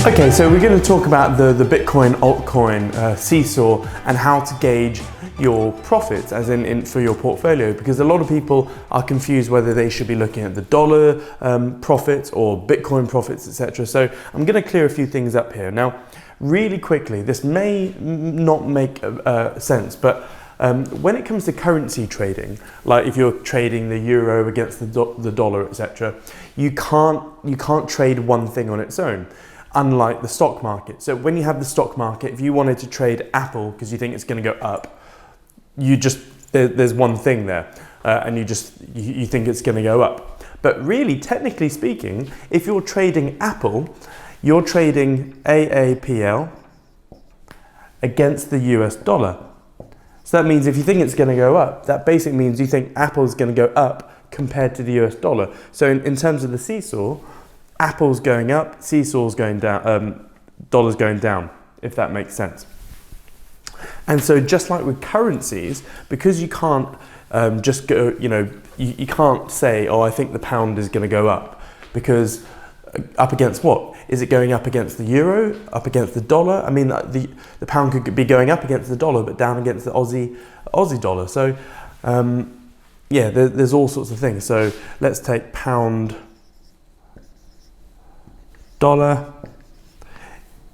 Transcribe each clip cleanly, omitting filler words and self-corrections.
Okay, so we're going to talk about the Bitcoin altcoin Seesaw and how to gauge your profits as in for your portfolio, because a lot of people are confused whether they should be looking at the dollar profits or Bitcoin profits, etc. So I'm going to clear a few things up here. Now, really quickly, this may not make sense, but when it comes to currency trading, like if you're trading the euro against the dollar, etc., you can't trade one thing on its own, unlike the stock market. So when you have the stock market, if you wanted to trade Apple because you think it's going to go up, there's one thing there, and you think it's going to go up. But really, technically speaking, if you're trading Apple, you're trading AAPL against the US dollar. So that means if you think it's going to go up, that basically means you think Apple's going to go up compared to the US dollar. So in terms of the Seesaw, Apple's going up, Seesaw's going down, dollar's going down, if that makes sense. And so just like with currencies, because you can't just go, you can't say, oh, I think the pound is going to go up, because up against what? Is it going up against the euro, up against the dollar? I mean, the pound could be going up against the dollar, but down against the Aussie dollar. So yeah, there's all sorts of things. So let's take pound dollar.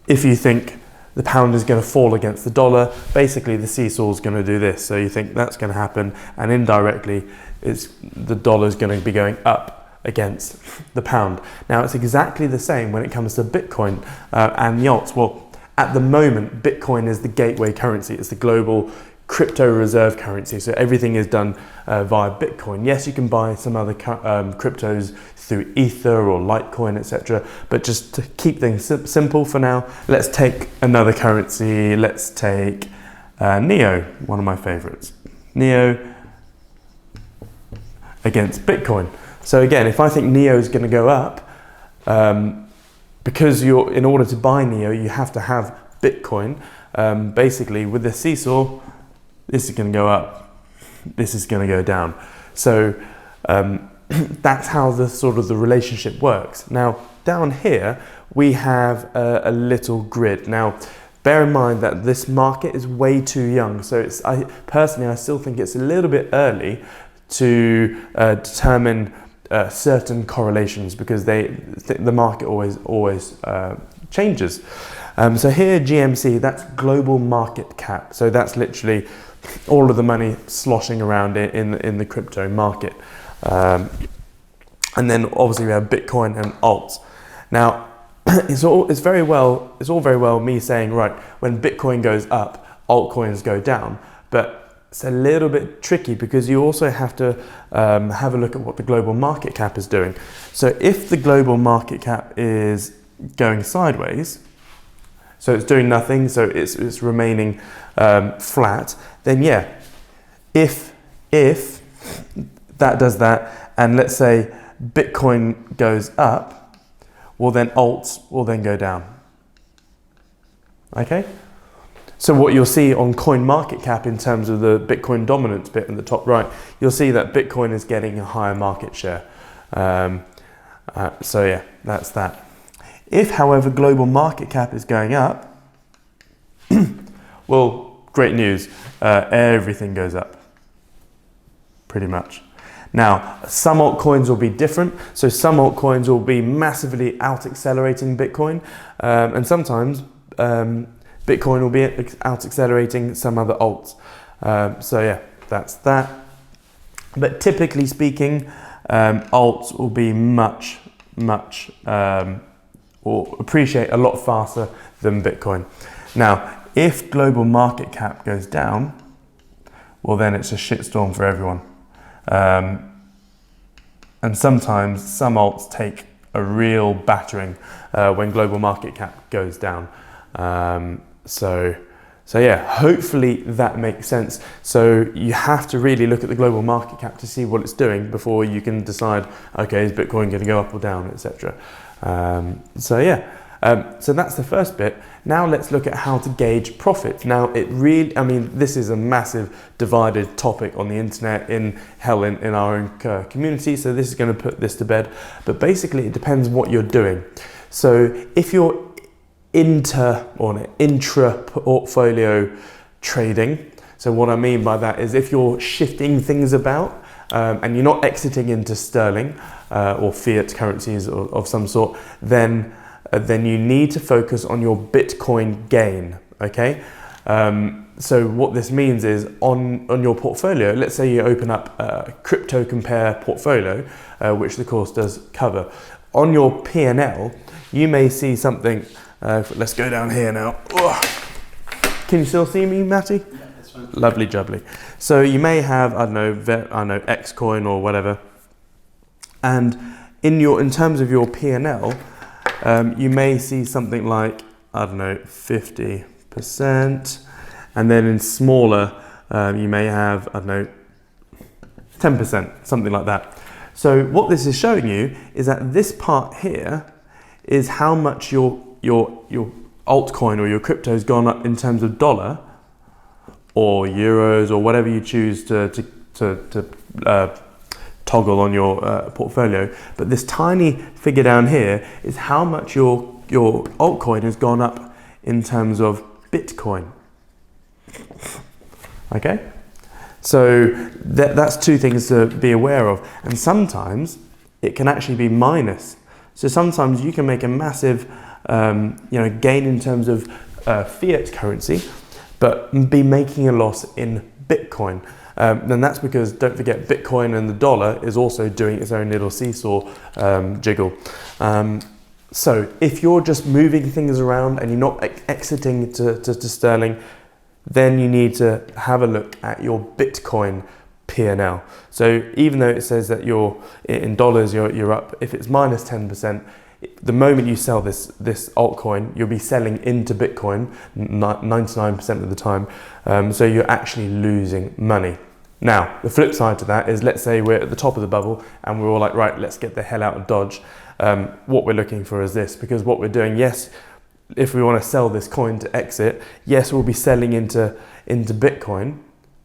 If you think the pound is going to fall against the dollar, basically the Seesaw is going to do this. So you think that's going to happen, and indirectly the dollar is going to be going up against the pound. Now it's exactly the same when it comes to Bitcoin and the alts. Well, at the moment, Bitcoin is the gateway currency. It's the global crypto reserve currency. So everything is done via Bitcoin. Yes, you can buy some other cryptos through Ether or Litecoin, etc. But just to keep things simple for now, let's take another currency. Let's take NEO, one of my favorites. NEO against Bitcoin. So again, if I think NEO is going to go up, because in order to buy NEO, you have to have Bitcoin. Basically, with the Seesaw, this is going to go up, this is going to go down. So that's how the relationship works. Now, down here, we have a little grid. Now, bear in mind that this market is way too young. So personally, I still think it's a little bit early to determine certain correlations, because the market always changes. So here, GMC, that's global market cap. So that's literally all of the money sloshing around in the crypto market. And then obviously we have Bitcoin and alts. Now, it's all very well me saying, right, when Bitcoin goes up, altcoins go down, but it's a little bit tricky, because you also have to have a look at what the global market cap is doing. So if the global market cap is going sideways, so it's doing nothing, so it's remaining flat, then yeah, if that does that, and let's say Bitcoin goes up, well then alts will then go down. Okay? So what you'll see on coin market cap in terms of the Bitcoin dominance bit in the top right, you'll see that Bitcoin is getting a higher market share. So yeah, that's that. If, however, global market cap is going up, well, great news, everything goes up, pretty much. Now, some altcoins will be different. So some altcoins will be massively out-accelerating Bitcoin, and sometimes Bitcoin will be out-accelerating some other alts. So yeah, that's that. But typically speaking, alts will be much, or appreciate a lot faster than Bitcoin. Now, if global market cap goes down, well then it's a shitstorm for everyone. And sometimes some alts take a real battering when global market cap goes down. So yeah, hopefully that makes sense. So you have to really look at the global market cap to see what it's doing before you can decide, okay, is Bitcoin going to go up or down, etc. So yeah, so that's the first bit. Now let's look at how to gauge profit. Now this is a massive divided topic on the internet, in our own community. So this is going to put this to bed. But basically it depends what you're doing. So if you're intra portfolio trading. So what I mean by that is if you're shifting things about and you're not exiting into sterling or fiat currencies of some sort, then you need to focus on your Bitcoin gain, okay? So what this means is on your portfolio, let's say you open up a crypto compare portfolio, which the course does cover. On your P&L, you may see something, let's go down here now. Can you still see me, Matty? Yeah, that's fine. Lovely jubbly. So you may have, I don't know, X coin or whatever. And in terms of your P&L, you may see something like, I don't know, 50%. And then in smaller, you may have, I don't know, 10%, something like that. So what this is showing you is that this part here is how much your altcoin or your crypto has gone up in terms of dollar or euros or whatever you choose to toggle on your portfolio. But this tiny figure down here is how much your altcoin has gone up in terms of Bitcoin. Okay, so that's two things to be aware of, and sometimes it can actually be minus. So sometimes you can make a massive gain in terms of fiat currency, but be making a loss in Bitcoin. Then that's because, don't forget, Bitcoin and the dollar is also doing its own little seesaw jiggle. So if you're just moving things around and you're not exiting to sterling, then you need to have a look at your Bitcoin P&L. So even though it says that you're in dollars, you're up, if it's minus 10%, the moment you sell this altcoin, you'll be selling into Bitcoin 99% of the time. So you're actually losing money. Now, the flip side to that is, let's say we're at the top of the bubble and we're all like, right, let's get the hell out of Dodge. What we're looking for is this, because what we're doing, yes, if we want to sell this coin to exit, yes, we'll be selling into Bitcoin,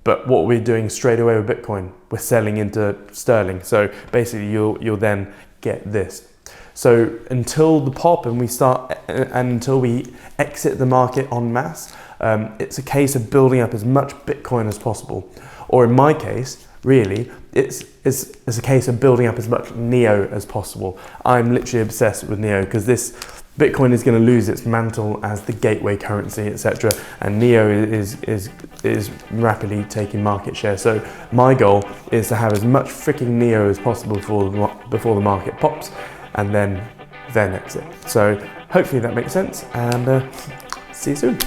but what we're doing straight away with Bitcoin, we're selling into sterling. So basically you'll then get this. So until the pop and until we exit the market en masse, it's a case of building up as much Bitcoin as possible. Or in my case, really, it's a case of building up as much Neo as possible. I'm literally obsessed with Neo because this Bitcoin is going to lose its mantle as the gateway currency, etc. And Neo is rapidly taking market share. So my goal is to have as much freaking Neo as possible before the market pops, and then exit. So hopefully that makes sense, and see you soon.